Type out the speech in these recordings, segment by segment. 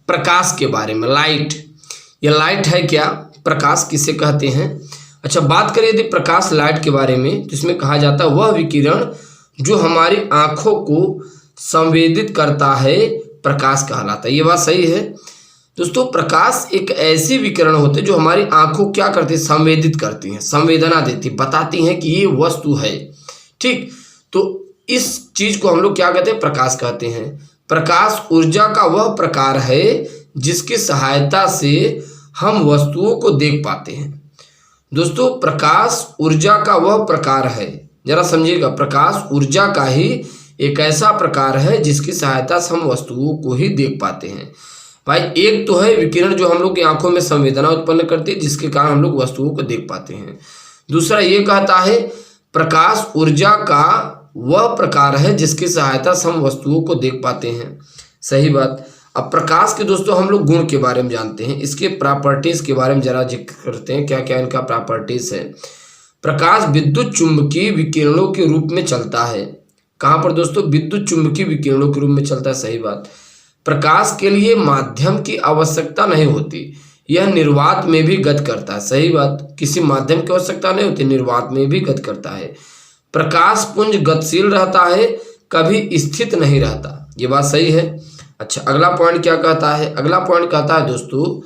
प्रकाश के बारे में। लाइट, ये लाइट है क्या, प्रकाश किसे कहते हैं। अच्छा, बात करें यदि प्रकाश लाइट के बारे में तो इसमें कहा जाता है वह विकिरण जो हमारी आंखों को संवेदित करता है प्रकाश कहलाता है। ये बात सही है दोस्तों। प्रकाश एक ऐसी विकिरण होते हैं जो हमारी आंखों क्या करती है, संवेदित करती हैं, संवेदना देती, बताती हैं कि ये वस्तु है। ठीक, तो इस चीज को हम लोग क्या कहते हैं, प्रकाश कहते हैं। प्रकाश ऊर्जा का वह प्रकार है जिसकी सहायता से हम वस्तुओं को देख पाते हैं। दोस्तों, प्रकाश ऊर्जा का वह प्रकार है, जरा समझिएगा, प्रकाश ऊर्जा का ही एक ऐसा प्रकार है जिसकी सहायता से हम वस्तुओं को ही देख पाते हैं। भाई, एक तो है विकिरण जो हम लोग की आंखों में संवेदना उत्पन्न करती है जिसके कारण हम लोग वस्तुओं को देख पाते हैं। दूसरा ये कहता है प्रकाश ऊर्जा का वह प्रकार है जिसकी सहायता से हम वस्तुओं को देख पाते हैं। सही बात। अब प्रकाश के दोस्तों हम लोग गुण के बारे में जानते हैं, इसके प्रॉपर्टीज के बारे में जरा जिक्र करते हैं, क्या क्या इनका प्रॉपर्टीज है। प्रकाश विद्युत चुंबकीय विकिरणों के रूप में चलता है। कहाँ पर दोस्तों, विद्युत चुंबकीय विकिरणों के रूप में चलता है। सही बात। प्रकाश के लिए माध्यम की आवश्यकता नहीं होती, यह निर्वात में भी गति करता है। सही बात, किसी माध्यम की आवश्यकता नहीं होती, निर्वात में भी गति करता है। प्रकाश पुंज गतिशील रहता है, कभी स्थित नहीं रहता। ये बात सही है। अच्छा, अगला पॉइंट क्या कहता है, अगला पॉइंट कहता है दोस्तों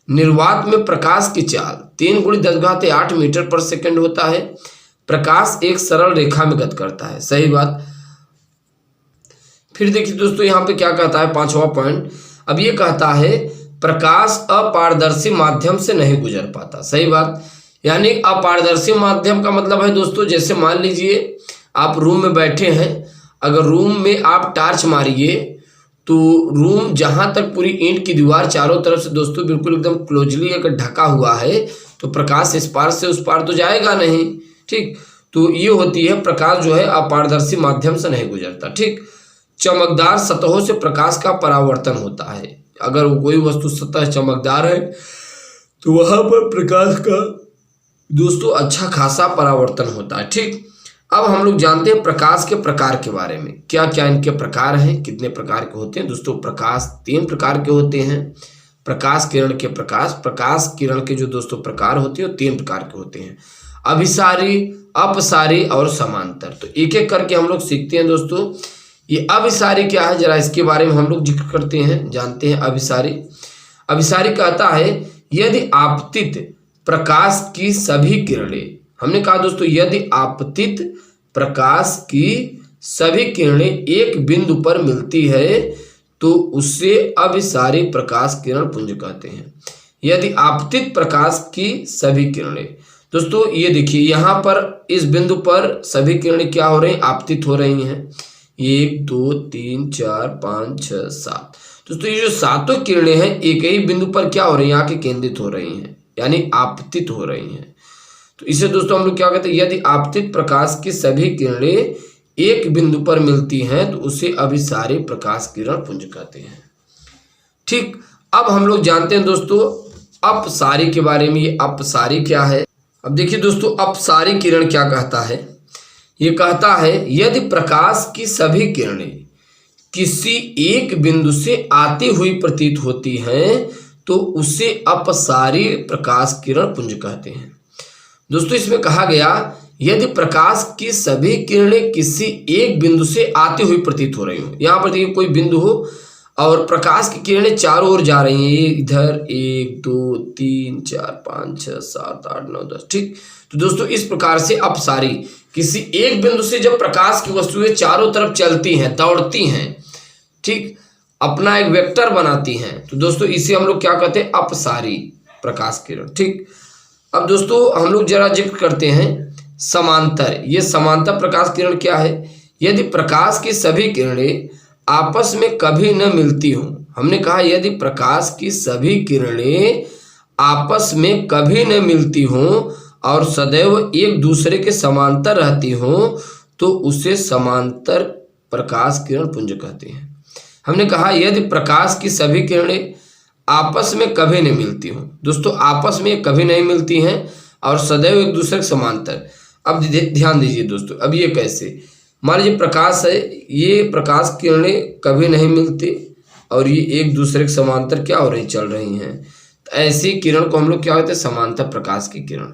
निर्वात में प्रकाश की चाल 3 × 10⁸ मीटर पर सेकंड होता है। प्रकाश एक सरल रेखा में गति करता है। सही बात। फिर देखिए दोस्तों यहाँ पे क्या कहता है, 5वां पॉइंट। अब ये कहता है प्रकाश अपारदर्शी माध्यम से नहीं गुजर पाता। सही बात। यानी अपारदर्शी माध्यम का मतलब है दोस्तों, जैसे मान लीजिए आप रूम में बैठे हैं, अगर रूम में आप टार्च मारिए तो रूम जहां तक पूरी ईंट की दीवार चारों तरफ से दोस्तों बिल्कुल एकदम क्लोजली अगर ढका हुआ है तो प्रकाश इस पार से उस पार तो जाएगा नहीं। ठीक, तो ये होती है प्रकाश जो है अपारदर्शी माध्यम से नहीं गुजरता। ठीक, चमकदार सतहों से प्रकाश का परावर्तन होता है। अगर कोई वस्तु सतह चमकदार है तो वहां पर प्रकाश का दोस्तों अच्छा खासा परावर्तन होता है। ठीक, अब हम लोग जानते हैं प्रकाश के प्रकार के बारे में, क्या क्या इनके प्रकार हैं, कितने प्रकार के होते हैं। दोस्तों, प्रकाश 3 प्रकार के होते हैं। प्रकाश किरण के प्रकाश किरण के जो दोस्तों प्रकार होते हैं वो 3 प्रकार के होते हैं, अभिसारी, अपसारी और समांतर। तो एक एक करके हम लोग सीखते हैं दोस्तों। ये अभिसारी क्या है, जरा इसके बारे में हम लोग जिक्र करते हैं, जानते हैं। अभिसारी कहता है यदि आपतित प्रकाश की सभी किरणें, हमने कहा दोस्तों यदि आपतित प्रकाश की सभी किरणें एक बिंदु पर मिलती है तो उसे अभिसारी प्रकाश किरण पुंज कहते हैं। यदि आपतित प्रकाश की सभी किरणें, दोस्तों ये देखिए यहाँ पर इस बिंदु पर सभी किरणें क्या हो रही हैं, आपतित हो रही हैं। 1 2 3 4 5 6 7। दोस्तों ये जो 7 किरणें हैं एक ही बिंदु पर क्या हो रही हैं, आके केंद्रित हो रही हैं, यानी आपतित हो रही हैं। तो इसे दोस्तों हम लोग क्या कहते हैं, यदि आपतित प्रकाश की सभी किरणें एक बिंदु पर मिलती हैं तो उसे अभिसारी प्रकाश किरण पुंज कहते हैं। ठीक, अब हम लोग जानते हैं दोस्तों अपसारी के बारे में। ये अपसारी क्या है, अब देखिए दोस्तों अपसारी किरण क्या कहता है। ये कहता है यदि प्रकाश की सभी किरणें किसी एक बिंदु से आती हुई प्रतीत होती हैं तो उसे अपसारी प्रकाश किरण पुंज कहते हैं। दोस्तों इसमें कहा गया यदि प्रकाश की सभी किरणें किसी एक बिंदु से आती हुई प्रतीत हो रही हो, यहाँ पर देखिए कोई बिंदु हो और प्रकाश की किरणें चारों ओर जा रही हैं, इधर 1 2 3 4 5 6 7 8 9 10। ठीक, तो दोस्तों इस प्रकार से अपसारी किसी एक बिंदु से जब प्रकाश की वस्तुएं चारों तरफ चलती हैं, दौड़ती हैं, ठीक, अपना एक वेक्टर बनाती हैं, तो दोस्तों इसे हम लोग क्या कहते हैं, अपसारी प्रकाश किरण। ठीक, अब दोस्तों हम लोग जरा जिक्र करते हैं समांतर। ये समांतर प्रकाश किरण क्या है, यदि प्रकाश की सभी किरणें आपस में कभी न मिलती हों, हमने कहा यदि प्रकाश की सभी किरणें आपस में कभी न मिलती हों और सदैव एक दूसरे के समांतर रहती हों तो उसे समांतर प्रकाश किरण पुंज कहते हैं। हमने कहा यदि प्रकाश की सभी किरणें आपस में कभी नहीं मिलती हों, दोस्तों आपस में कभी नहीं मिलती हैं और सदैव एक दूसरे के समांतर। अब ध्यान दीजिए दोस्तों, अब ये कैसे, मान लीजिए प्रकाश है, ये प्रकाश किरणें कभी नहीं मिलती और ये एक दूसरे के समांतर क्या हो रही, चल रही हैं। तो ऐसी किरण को हम लोग क्या होते हैं, समांतर प्रकाश की किरण।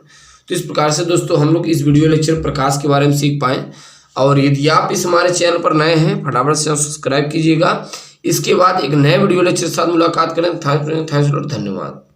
तो इस प्रकार से दोस्तों हम लोग इस वीडियो लेक्चर प्रकाश के बारे में सीख पाएँ। और यदि आप इस हमारे चैनल पर नए हैं, फटाफट से सब्सक्राइब कीजिएगा। इसके बाद एक नए वीडियो लेक्चर के साथ मुलाकात करें। थैंक्स, धन्यवाद।